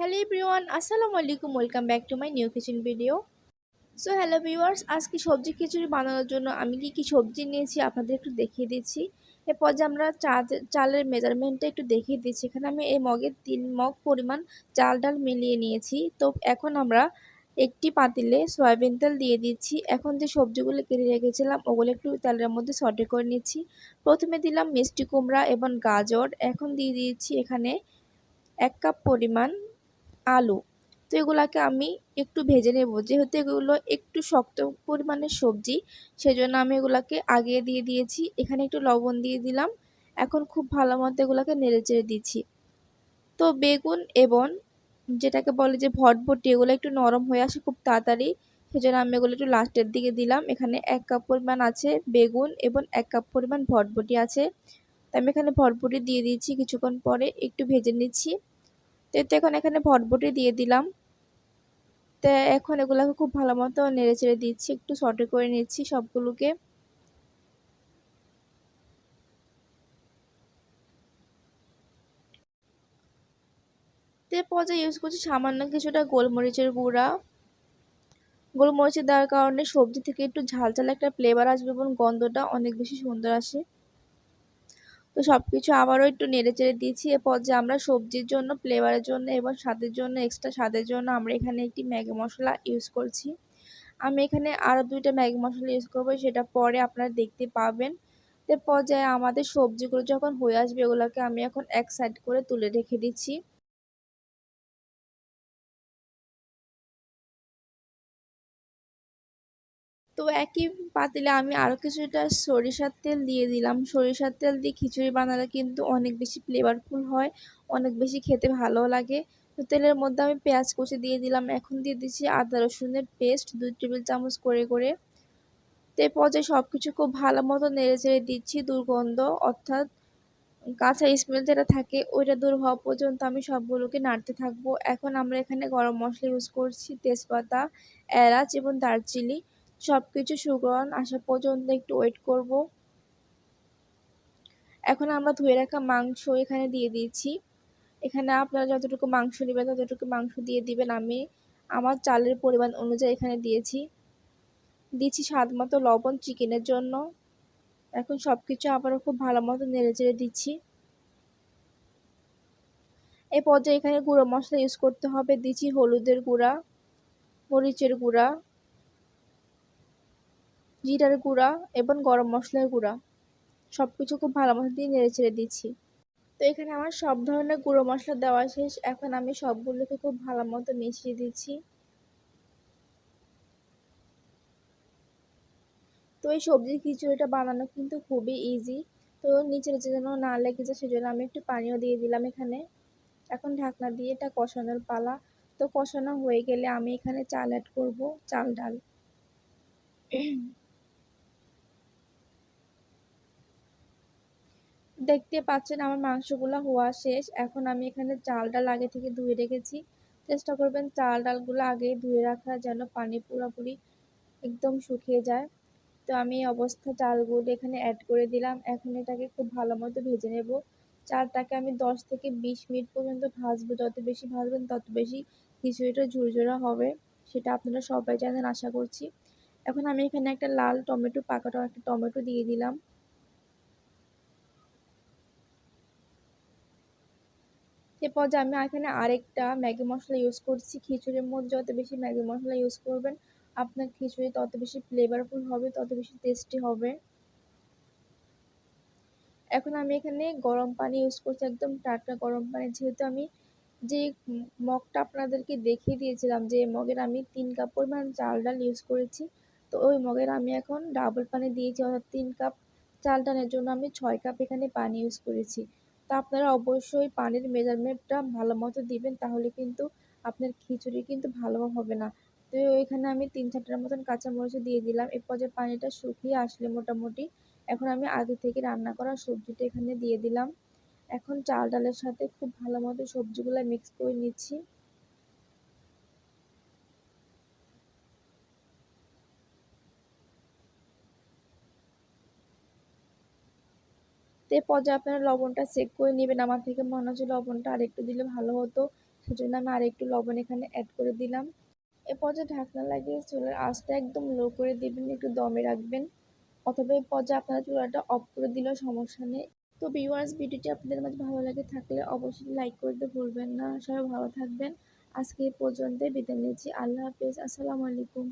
Hello everyone, আসসালামু আলাইকুম। Welcome back to my new kitchen video. So hello viewers, আজকে সবজি খিচুড়ি বানানোর জন্য আমি কি সবজি নিয়েছি আপনাদের একটু দেখিয়ে দিচ্ছি। এরপর যে আমরা চালের মেজারমেন্টটা একটু দেখিয়ে দিচ্ছি। এখানে আমি এই মগে 3 মগ পরিমাণ চাল ডাল মিলিয়ে নিয়েছি। তো এখন আমরা একটি পাতিলে সয়াবিন তেল দিয়ে দিচ্ছি। এখন যে সবজিগুলো কেটে রেখেছিলাম ওগুলো একটু তেলের মধ্যে সটে করে নিচ্ছি। প্রথমে দিলাম মিষ্টি কুমড়া এবং গাজর। এখন দিয়ে দিচ্ছি এখানে 1 কাপ পরিমাণ আলু। তো এগুলাকে আমি একটু ভেজে নেব, যেহেতু এগুলো একটু শক্ত পরিমাণের সবজি, সেজন্য আমি এগুলাকে আগে দিয়ে দিয়েছি। এখানে একটু লবণ দিয়ে দিলাম। এখন খুব ভালো মতো এগুলাকে নেড়েচেড়ে দিচ্ছি। তো বেগুন এবং যেটাকে বলে যে ভটভটি, এগুলো একটু নরম হয়ে আসে খুব তাড়াতাড়ি, সেজন্য আমি এগুলো একটু লাস্টের দিকে দিলাম। এখানে 1 কাপ পরিমাণ আছে বেগুন এবং 1 কাপ পরিমাণ ভটভটি আছে। তো আমি এখানে ভটভটি দিয়ে দিচ্ছি, কিছুক্ষণ পরে একটু ভেজে নিচ্ছি। তো এখন এখানে ভটভটি দিয়ে দিলাম। তো এখন এগুলোকে খুব ভালো মতো নেড়েচেড়ে দিচ্ছি, একটু সটে করে নিচ্ছি সবগুলোকে। তো পর্যায়ে ইউজ করছি সামান্য কিছুটা গোলমরিচের গুঁড়া। গোলমরিচের দেওয়ার কারণে সবজি থেকে একটু ঝাল ঝাল একটা ফ্লেভার আসবে এবং গন্ধটা অনেক বেশি সুন্দর আসে। তো সবকিছু আবারও একটু নেড়েচেড়ে দিচ্ছি। এ পর্যায়ে আমরা সবজির জন্য, ফ্লেভারের জন্য এবং স্বাদের জন্য, এক্সট্রা স্বাদের জন্য আমরা এখানে একটি ম্যাগি মশলা ইউজ করছি। আমি এখানে আরও 2টা ম্যাগি মশলা ইউজ করবো, সেটা পরে আপনারা দেখতে পাবেন। তো পর্যায়ে আমাদের সবজিগুলো যখন হয়ে আসবে, এগুলোকে আমি এখন এক সাইড করে তুলে রেখে দিচ্ছি। তো একই পাতিলে আমি আরও কিছুটা সরিষার তেল দিয়ে দিলাম। সরিষার তেল দিয়ে খিচুড়ি বানালে কিন্তু অনেক বেশি ফ্লেভারফুল হয়, অনেক বেশি খেতে ভালো লাগে। তো তেলের মধ্যে আমি পেঁয়াজ কুচি দিয়ে দিলাম। এখন দিয়ে দিচ্ছি আদা রসুনের পেস্ট 2 টেবিল চামচ করে। তো এই পর্যায়ে সব কিছু খুব ভালো মতো নেড়েচেড়ে দিচ্ছি। দুর্গন্ধ অর্থাৎ কাঁচা স্মেল যেটা থাকে ওইটা দূর হওয়া পর্যন্ত আমি সবগুলোকে নাড়তে থাকবো। এখন আমরা এখানে গরম মশলা ইউজ করছি, তেজপাতা, এলাচ এবং দারচিনি। সব কিছু সুগন্ধ আসা পর্যন্ত একটু ওয়েট করব। এখন আমরা ধুয়ে রাখা মাংস এখানে দিয়ে দিচ্ছি। এখানে আপনারা যতটুকু মাংস নেবেন ততটুকু মাংস দিয়ে দিবেন। আমি আমার চালের পরিমাণ অনুযায়ী এখানে দিচ্ছি স্বাদ মতো লবণ চিকেনের জন্য। এখন সবকিছু আবারও খুব ভালো মতো নেড়েচেড়ে দিচ্ছি। এই পর্যায়ে এখানে গুঁড়ো মশলা ইউজ করতে হবে। দিচ্ছি হলুদের গুঁড়া, মরিচের গুঁড়া, জিরার গুঁড়া এবং গরম মশলার গুঁড়া। সবকিছু খুব ভালো মতো দিয়ে নেড়েচেড়ে দিচ্ছি। তো এখানে আমার সব ধরনের গুঁড়ো মশলা দেওয়া শেষ। এখন আমি সবগুলোকে খুব ভালো মতো মিশিয়ে দিচ্ছি। তো এই সবজির খিচুড়িটা বানানো কিন্তু খুবই ইজি। তো নিচের যেন না লেগে যায় সেজন্য আমি একটু পানিও দিয়ে দিলাম এখানে। এখন ঢাকনা দিয়ে এটা কষানোর পালা। তো কষানো হয়ে গেলে আমি এখানে চাল অ্যাড করব, চাল ডাল। দেখতে পাচ্ছেন আমার মাংসগুলো হওয়া শেষ। এখন আমি এখানে চাল ডাল আগে থেকে ধুয়ে রেখেছি। চেষ্টা করবেন চাল ডালগুলো আগে ধুয়ে রাখা, যেন পানি পুরোপুরি একদম শুকিয়ে যায়। তো আমি এই অবস্থায় চালগুলো এখানে অ্যাড করে দিলাম। এখন এটাকে খুব ভালো মতো ভেজে নেব। চালটাকে আমি 10 থেকে 20 মিনিট পর্যন্ত ভাজবো। যত বেশি ভাজবেন তত বেশি খিচুড়িটা ঝুরঝুরা হবে, সেটা আপনারা সবাই জানেন আশা করছি। এখন আমি এখানে একটা লাল টমেটো, পাকা একটা টমেটো দিয়ে দিলাম। এরপর যে আমি এখানে আরেকটা ম্যাগি মশলা ইউজ করছি। খিচুড়ির মধ্যে যত বেশি ম্যাগি মশলা ইউজ করবেন আপনার খিচুড়ি তত বেশি ফ্লেভারফুল হবে, তত বেশি টেস্টি হবে। এখন আমি এখানে গরম পানি ইউজ করছি, একদম টাটকা গরম পানি। যেহেতু আমি যে মগটা আপনাদেরকে দেখিয়ে দিয়েছিলাম, যে মগের আমি 3 কাপ পরিমাণ চাল ডাল ইউজ করেছি, তো ওই মগের আমি এখন ডাবল পানি দিয়েছি, অর্থাৎ 3 কাপ চাল ডালের জন্য আমি 6 কাপ এখানে পানি ইউজ করেছি। তো আপনারা অবশ্যই পানির মেজারমেন্টটা ভালো মতো দিবেন, তাহলে কিন্তু আপনার খিচুড়ি কিন্তু ভালো হবে না। তো এখানে আমি 3-4টার মতন কাঁচামরিচ দিয়ে দিলাম। এরপর যে পানিটা শুকিয়ে আসলে মোটামুটি, এখন আমি আগে থেকে রান্না করা সবজিটা এখানে দিয়ে দিলাম। এখন চাল ডালের সাথে খুব ভালো মতো সবজিগুলো মিক্স করে নিচ্ছি। তো এই পর্যায়ে আপনারা লবণটা চেক করে নেবেন। আমার থেকে মনে হচ্ছে লবণটা আরেকটু দিলে ভালো হতো, সেজন্য আমি আরেকটু লবণ এখানে অ্যাড করে দিলাম। এ পর্যায়ে ঢাকনা লাগিয়ে চুলার আঁচটা একদম লো করে দিবেন, একটু দমে রাখবেন, অথবা এই পর্যায়ে আপনারা চুলাটা অফ করে দিলেও সমস্যা নেই। তো ভিউয়ার্স, ভিডিওটি আপনাদের মাঝে ভালো লাগে থাকলে অবশ্যই লাইক করতে ভুলবেন না। সবাই ভালো থাকবেন। আজকে এই পর্যন্তই, বিদায় নিচ্ছি। আল্লাহ হাফেজ। আসসালামু আলাইকুম।